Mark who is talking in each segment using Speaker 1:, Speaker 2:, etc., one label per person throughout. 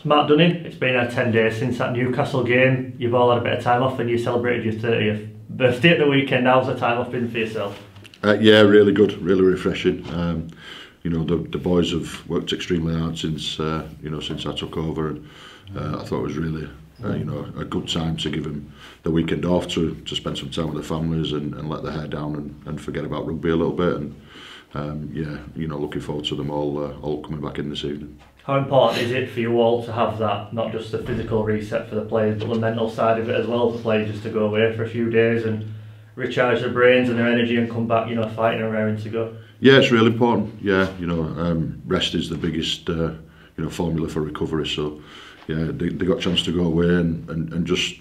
Speaker 1: Mark Dunning, it's been 10 days since that Newcastle game. You've all had a bit of time off and you celebrated your 30th birthday at the weekend. How's the time off been for yourself?
Speaker 2: Yeah, really good, really refreshing. You know, the boys have worked extremely hard since since I took over, and I thought it was really a good time to give them the weekend off to spend some time with their families and let their hair down and forget about rugby a little bit. And yeah, looking forward to them all coming back in this evening.
Speaker 1: How important is it for you all to have that, not just the physical reset for the players, but the mental side of it as well, for players just to go away for a few days and recharge their brains and their energy and come back, fighting and raring to go?
Speaker 2: Yeah, it's really important. Yeah, rest is the biggest, formula for recovery. So, yeah, they got a chance to go away and just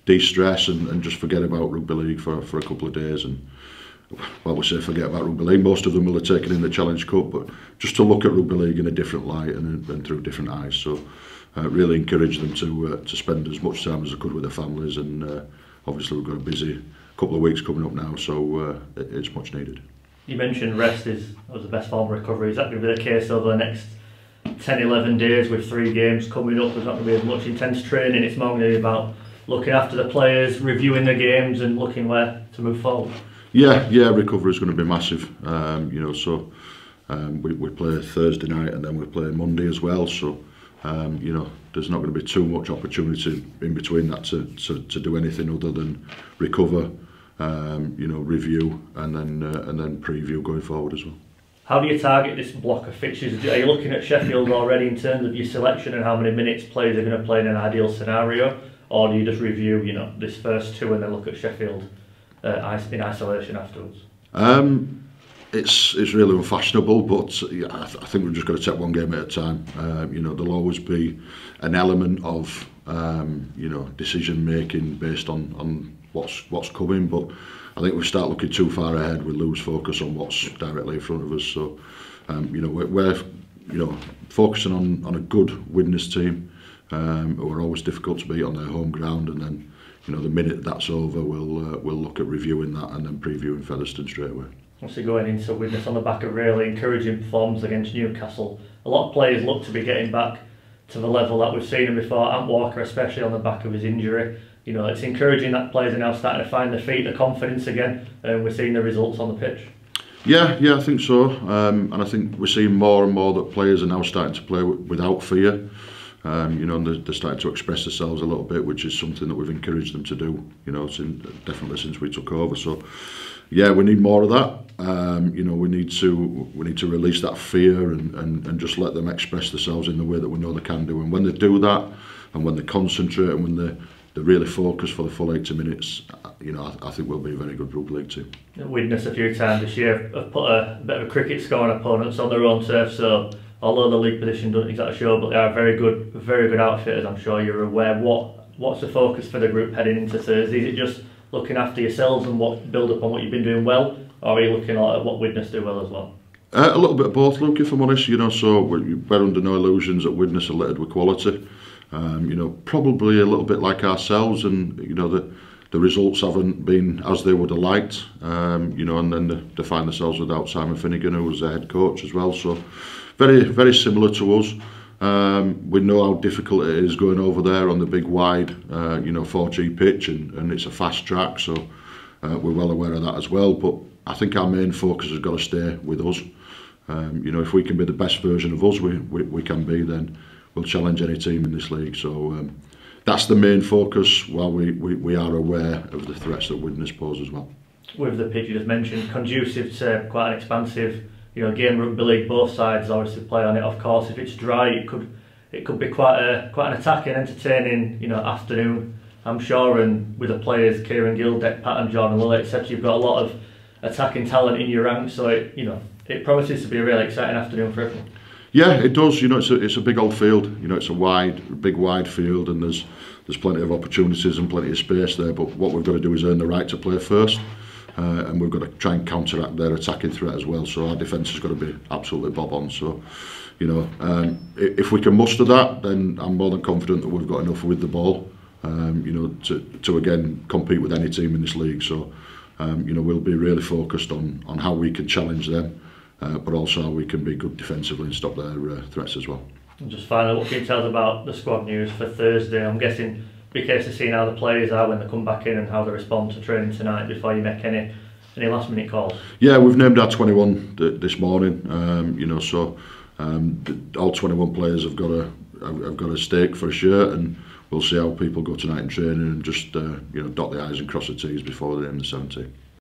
Speaker 2: de-stress and just forget about rugby league for a couple of days. And well, we say forget about rugby league. Most of them will have taken in the Challenge Cup, but just to look at rugby league in a different light and through different eyes. So, really encourage them to spend as much time as they could with their families. And obviously, we've got a busy couple of weeks coming up now, so it's much needed. You
Speaker 1: mentioned rest was the best form of recovery. Is that going to be the case over the next 10-11 days with 3 games coming up? There's not going to be as much intense training. It's more going to be about looking after the players, reviewing the games and looking where to move forward.
Speaker 2: Yeah, recovery is going to be massive. We play Thursday night and then we play Monday as well. So there's not going to be too much opportunity in between that to do anything other than recover, review and then preview going forward as well.
Speaker 1: How do you target this block of fixtures? Are you looking at Sheffield already in terms of your selection and how many minutes players are going to play in an ideal scenario, or do you just review this first 2 and then look at Sheffield in isolation afterwards?
Speaker 2: It's really unfashionable, but I think we've just got to take one game at a time. There'll always be an element of decision making based on what's coming, but I think if we start looking too far ahead, we lose focus on what's directly in front of us. So we're focusing on a good Widnes team who are always difficult to beat on their home ground, and then the minute that's over, we'll look at reviewing that and then previewing Featherstone straight away.
Speaker 1: Obviously going into Widnes on the back of really encouraging performances against Newcastle, a lot of players look to be getting back to the level that we've seen him before. Ant Walker, especially on the back of his injury, it's encouraging that players are now starting to find their feet, the confidence again, and we're seeing the results on the pitch.
Speaker 2: Yeah, I think so, and I think we're seeing more and more that players are now starting to play without fear. And they're starting to express themselves a little bit, which is something that we've encouraged them to do. Definitely since we took over. So, yeah, we need more of that. We need to release that fear and just let them express themselves in the way that we know they can do. And when they do that, and when they concentrate, and when they really focus for the full 80 minutes, I think we'll be a very good rugby league team.
Speaker 1: Widnes a few times this year have put a bit of a cricket score on opponents on their own turf. So, although the league position doesn't exactly show, but they are very good outfitters. I'm sure you're aware. What's the focus for the group heading into Thursday? Is it just looking after yourselves and build up on what you've been doing well, or are you looking at what Widnes do well as well?
Speaker 2: A little bit of both, Luke, if I'm honest. So we're under no illusions that Widnes are littered with quality. Probably a little bit like ourselves, and the results haven't been as they would have liked. And then they find themselves without Simon Finnegan, who was their head coach as well. So very, very similar to us. We know how difficult it is going over there on the big wide 4G pitch, and it's a fast track, so we're well aware of that as well. But I think our main focus has got to stay with us. If we can be the best version of us we can be, then we'll challenge any team in this league. So that's the main focus, while we are aware of the threats that Widnes pose as well.
Speaker 1: With the pitch you just mentioned, conducive to quite an expansive game, rugby league, both sides obviously play on it. Of course, if it's dry, it could be quite an attacking, entertaining afternoon, I'm sure. And with the players, Kieran Gildeck, Pat and Jordan Lilley, etc., you've got a lot of attacking talent in your ranks. So it promises to be a really exciting afternoon for everyone. Yeah,
Speaker 2: it does. It's a big old field. It's a big wide field, and there's plenty of opportunities and plenty of space there. But what we've got to do is earn the right to play first. And we've got to try and counteract their attacking threat as well. So our defence has got to be absolutely bob on. So, if we can muster that, then I'm more than confident that we've got enough with the ball, to again compete with any team in this league. So, we'll be really focused on how we can challenge them, but also how we can be good defensively and stop their threats as well.
Speaker 1: And just finally, what can you tell us about the squad news for Thursday? I'm guessing be a case of seeing how the players are when they come back in and how they respond to training tonight before you make any last minute calls.
Speaker 2: Yeah, we've named our 21 this morning. You know, so all 21 players have got a stake for a shirt, and we'll see how people go tonight in training and just you know, dot the I's and cross the T's before the end of the 17.